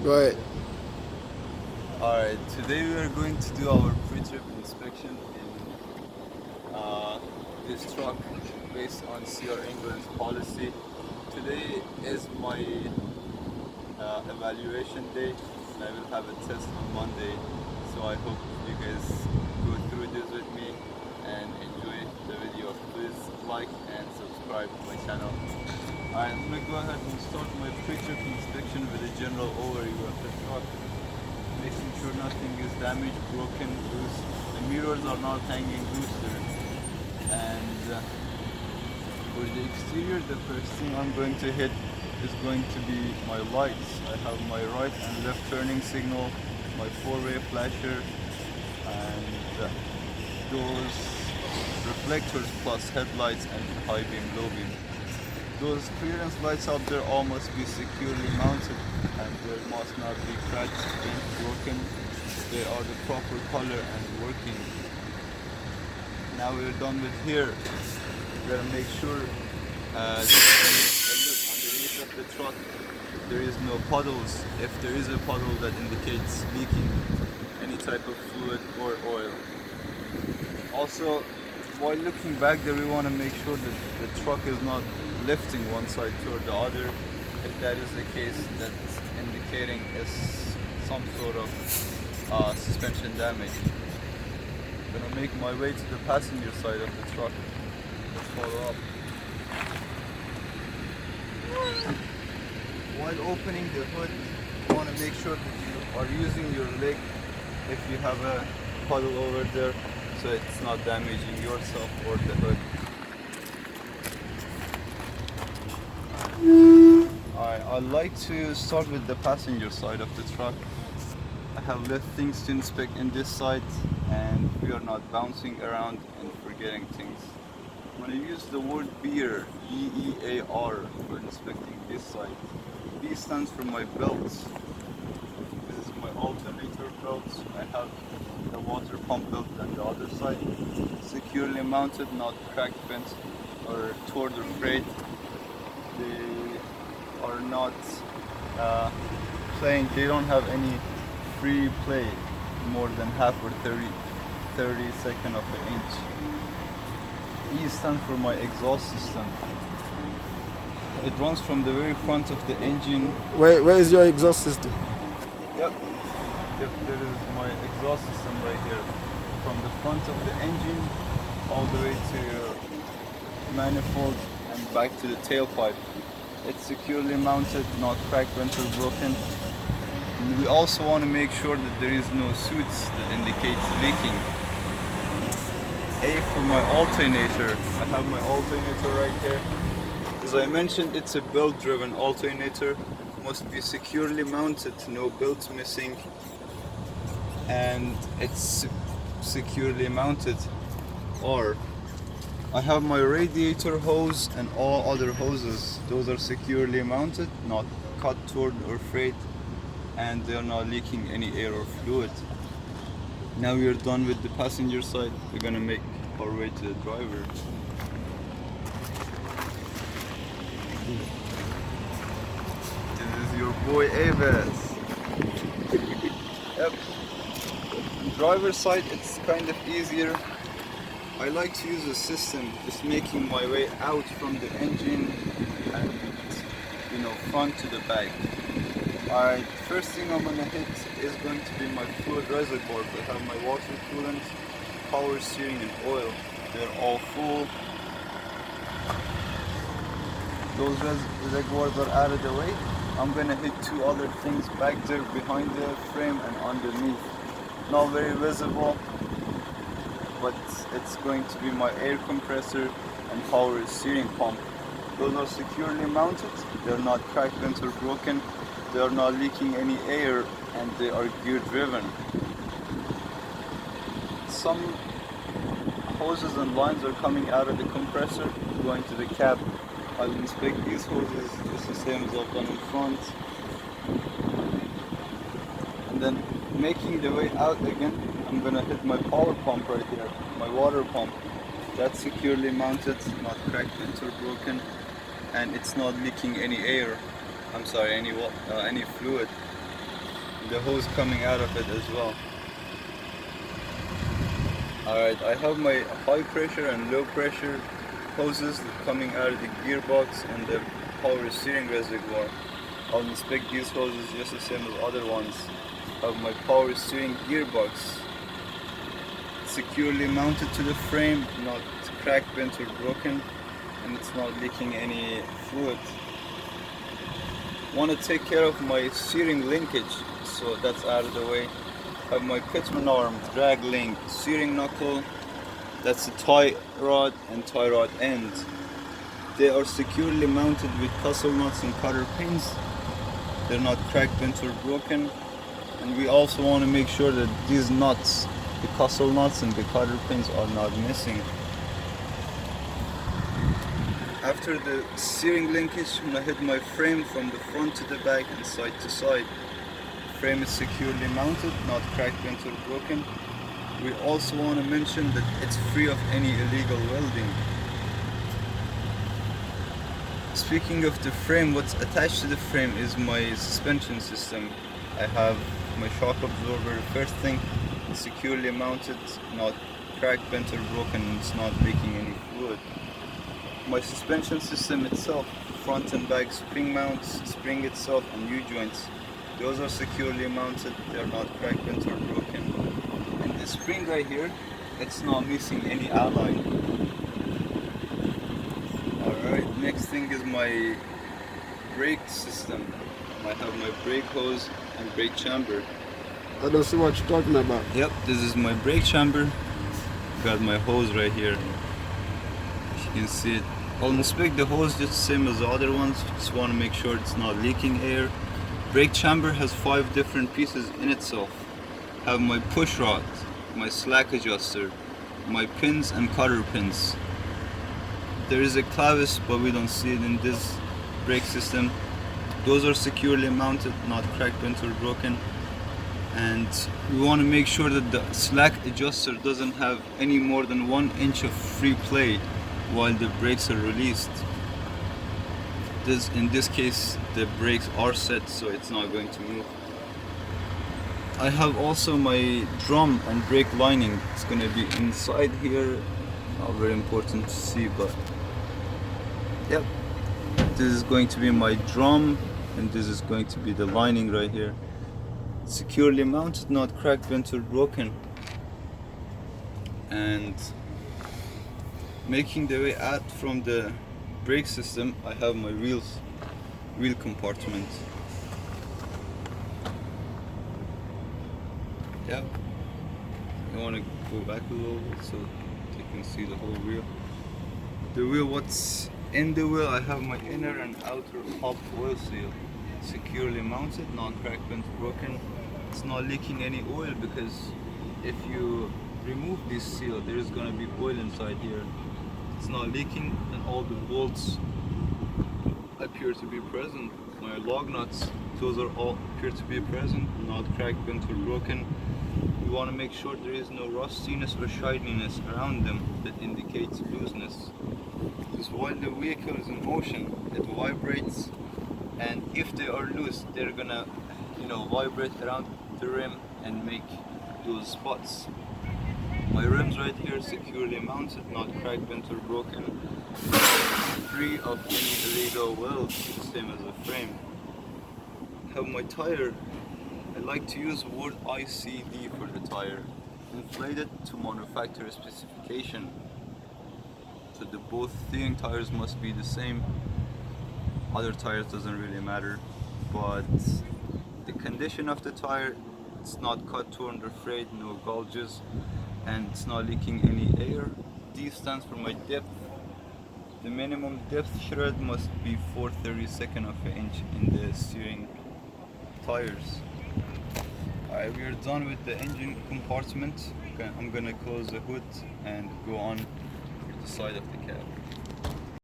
Go ahead. Alright, today we are going to do our pre-trip inspection in this truck based on CR England's policy. Today is my evaluation day and I will have a test on Monday, so I hope you guys go through this with me and enjoy the video. Please like and subscribe to my channel. Alright, I'm going to go ahead and start my pre-trip inspection with a general overview of the truck, making sure nothing is damaged, broken, loose. The mirrors are not hanging loose there. And for the exterior, the first thing I'm going to hit is going to be my lights. I have my right and left turning signal, my four-way flasher, and those reflectors plus headlights and high beam, low beam. Those clearance lights up there all must be securely mounted and there must not be cracks, bent, broken. They are the proper color and working. Now we're done with here. We're gonna make sure underneath of the truck there is no puddles. If there is a puddle, that indicates leaking any type of fluid or oil. Also, while looking back there, we want to make sure that the truck is not lifting one side toward the other. If that is the case, that's indicating is some sort of suspension damage. I'm gonna make my way to the passenger side of the truck. Let's follow up. While opening the hood, you want to make sure that you are using your leg if you have a puddle over there, so it's not damaging yourself or the hood. I'd like to start with the passenger side of the truck. I have left things to inspect in this side and we are not bouncing around and forgetting things. I'm going to use the word beer, B-E-A-R, for inspecting this side. B stands for my belts. This is my alternator belts. I have the water pump belt on the other side, securely mounted, not cracked, bent or torn or frayed. They are not playing, they don't have any free play more than half or 32nd of an inch. E stands for my exhaust system. It runs from the very front of the engine. Where is your exhaust system? Yep, there is my exhaust system right here. From the front of the engine all the way to manifold and back to the tailpipe. It's securely mounted, not cracked, bent or broken. And we also want to make sure that there is no soot that indicates leaking. A for my alternator. I have my alternator right here. As I mentioned, it's a belt-driven alternator. Must be securely mounted, no belts missing, and it's securely mounted. Or I have my radiator hose and all other hoses. Those are securely mounted, not cut, torn or frayed, and they are not leaking any air or fluid. Now we are done with the passenger side. We're gonna make our way to the driver. This is your boy Aves. Yep. Driver's side, it's kind of easier. I like to use a system just making my way out from the engine and front to the back. Alright, first thing I'm gonna hit is going to be my fluid reservoirs. I have my water coolant, power steering and oil. They're all full. Those reservoirs are out of the way. I'm gonna hit two other things back there behind the frame and underneath. Not very visible, but it's going to be my air compressor and power steering pump. Those are securely mounted. They're not cracked, bent or broken. They are not leaking any air and they are gear driven. Some hoses and lines are coming out of the compressor going to the cab. I'll inspect these hoses just the same as I've done in front. And then making the way out again, I'm gonna hit my power pump right here, my water pump. That's securely mounted, not cracked, bent or broken, and it's not leaking any air. I'm sorry, any fluid. the hose coming out of it as well. Alright, I have my high pressure and low pressure hoses coming out of the gearbox and the power steering reservoir. I'll inspect these hoses just the same as other ones. I have my power steering gearbox securely mounted to the frame, not cracked, bent or broken, and it's not leaking any fluid. Want to take care of my steering linkage, so that's out of the way. I have my pitman arm, drag link, steering knuckle, that's the tie rod and tie rod end. They are securely mounted with castle nuts and cotter pins. They're not cracked, bent or broken. And we also want to make sure that these nuts, the castle nuts and the cotter pins, are not missing. After the steering linkage, I'm going to hit my frame from the front to the back and side to side. The frame is securely mounted, not cracked, bent or broken. We also want to mention that it's free of any illegal welding. Speaking of the frame, what's attached to the frame is my suspension system. I have my shock absorber, first thing, securely mounted, not cracked, bent or broken, and it's not leaking any fluid. My suspension system itself, front and back spring mounts, spring itself and U-joints, those are securely mounted, they're not cracked, bent or broken. And the spring right here, it's not missing any alloy. Alright, next thing is my brake system. I have my brake hose and brake chamber. I don't see what you're talking about. Yep, this is my brake chamber. Got my hose right here. As you can see it. I'll inspect the hose just the same as the other ones. Just want to make sure it's not leaking air. Brake chamber has 5 different pieces in itself. I have my push rod, my slack adjuster, my pins and cotter pins. There is a clavis, but we don't see it in this brake system. Those are securely mounted, not cracked, bent or broken. And we want to make sure that the slack adjuster doesn't have any more than 1 inch of free play while the brakes are released. In this case, the brakes are set, so it's not going to move. I have also my drum and brake lining. It's going to be inside here. Not very important to see, but yep. This is going to be my drum, and this is going to be the lining right here. Securely mounted, not cracked, bent or broken. And making the way out from the brake system, I have my wheel compartment. Yeah, I want to go back a little bit so you can see the whole wheel. The wheel, what's in the wheel, I have my inner and outer hub oil seal, securely mounted, not cracked, bent, broken. It's not leaking any oil, because if you remove this seal, there is going to be oil inside here. It's not leaking, and all the bolts appear to be present. My lug nuts, those are all appear to be present, not cracked, bent or broken. We want to make sure there is no rustiness or shininess around them that indicates looseness. Because while the vehicle is in motion, it vibrates, and if they are loose, they're gonna, vibrate around the rim and make those spots. My rims right here securely mounted, not cracked, bent or broken, free of any illegal welds, same as the frame. I have my tire. I like to use word ICD for the tire, inflated to manufacturer specification. So the both steering tires must be the same. Other tires doesn't really matter, but the condition of the tire, it's not cut, torn or frayed, no gouges, and it's not leaking any air. D stands for my depth. The minimum depth shred must be 4/32 of an inch in the steering tires. Alright, we are done with the engine compartment. I'm gonna close the hood and go on the side of the cab.